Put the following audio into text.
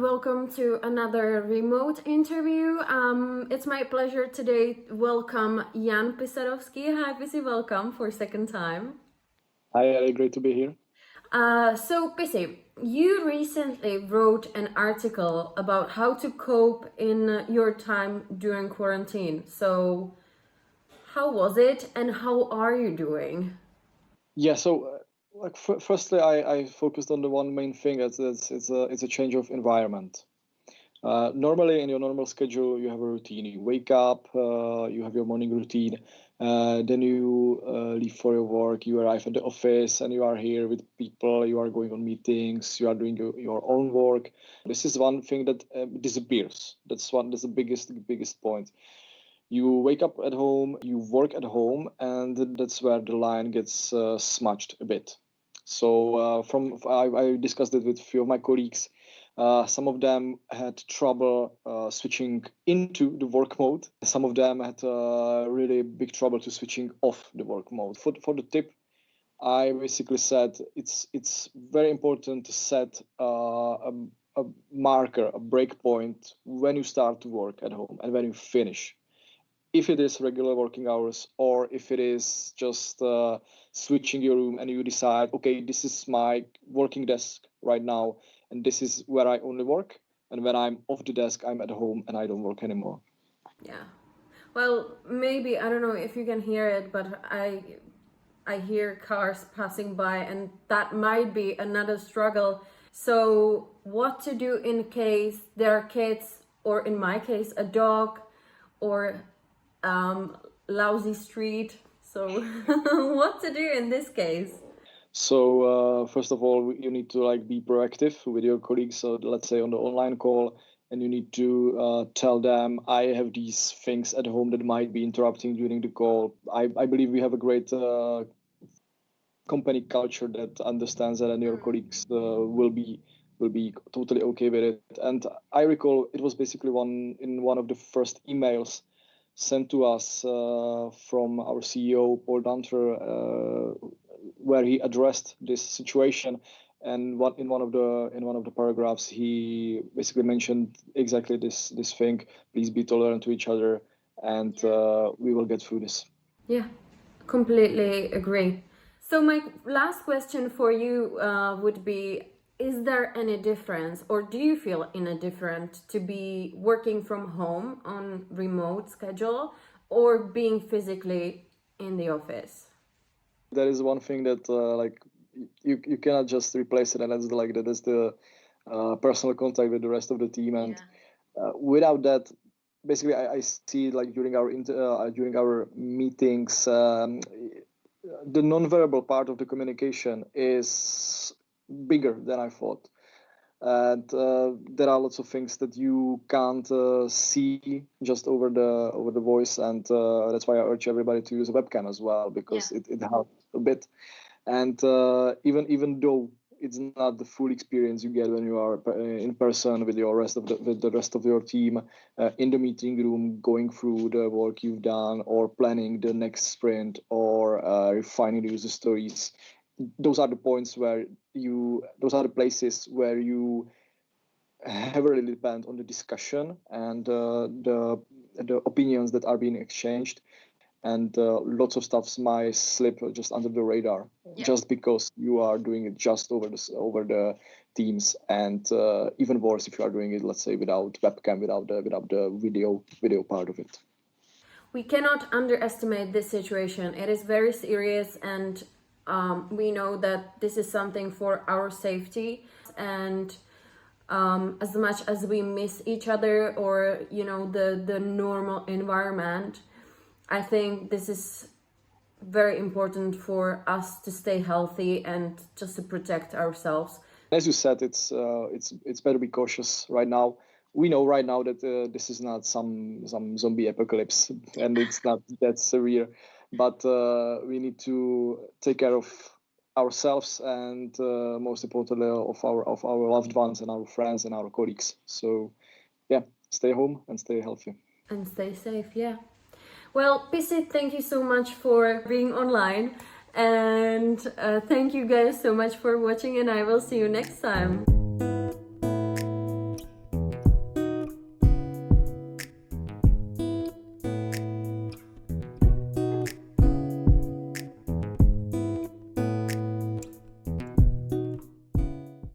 welcome to another remote interview. It's my pleasure today to welcome Jan Pisarovsky. Hi, Pisi, welcome for a second time. Hi, Ali, great to be here. So, Pisi, you recently wrote an article about how to cope in your time during quarantine. So, how was it and how are you doing? Yeah, so firstly, I focused on the one main thing. It's a change of environment. Normally, in your normal schedule, you have a routine. You wake up, you have your morning routine, then you leave for your work. You arrive at the office, and you are here with people. You are going on meetings. You are doing your own work. This is one thing that disappears. That's the biggest point. You wake up at home, you work at home, and that's where the line gets smudged a bit. So I discussed it with a few of my colleagues. Some of them had trouble switching into the work mode. Some of them had really big trouble to switching off the work mode. For the tip, I basically said it's very important to set a marker, a breakpoint when you start to work at home and when you finish. If it is regular working hours or if it is just switching your room and you decide, okay, this is my working desk right now and this is where I only work, and when I'm off the desk I'm at home and I don't work anymore. Yeah. Well, maybe, I don't know if you can hear it, but I hear cars passing by, and that might be another struggle. So what to do in case there are kids, or in my case, a dog, or lousy street. So what to do in this case? So first of all, you need to be proactive with your colleagues. So let's say on the online call, and you need to tell them, I have these things at home that might be interrupting during the call. I believe we have a great company culture that understands that, and your colleagues will be totally okay with it. And I recall it was basically one of the first emails sent to us from our CEO Paul Dunter, where he addressed this situation. And in one of the paragraphs, he basically mentioned exactly this thing. Please be tolerant to each other, and we will get through this. Yeah, completely agree. So my last question for you would be, is there any difference, or do you feel any different to be working from home on remote schedule or being physically in the office? That is one thing that you cannot just replace it, and that is the personal contact with the rest of the team. And without that, basically I see during our meetings, the nonverbal part of the communication is bigger than I thought. And there are lots of things that you can't see just over the voice, and that's why I urge everybody to use a webcam as well, because it helps a bit. And even though it's not the full experience you get when you are in person with the rest of your team in the meeting room, going through the work you've done or planning the next sprint or refining the user stories. Those are the places where you heavily depend on the discussion and the opinions that are being exchanged, and lots of stuff might slip just under the radar, just because you are doing it just over the Teams, and even worse if you are doing it, let's say, without webcam, without the video part of it. We cannot underestimate this situation. It is very serious, and we know that this is something for our safety. And as much as we miss each other, or the normal environment, I think this is very important for us to stay healthy and just to protect ourselves. As you said, it's better to be cautious right now. We know right now that this is not some zombie apocalypse, and it's not that severe, but we need to take care of ourselves and most importantly of our loved ones and our friends and our colleagues. So yeah, stay home and stay healthy. And stay safe, yeah. Well, Pisi, thank you so much for being online, and thank you guys so much for watching, and I will see you next time.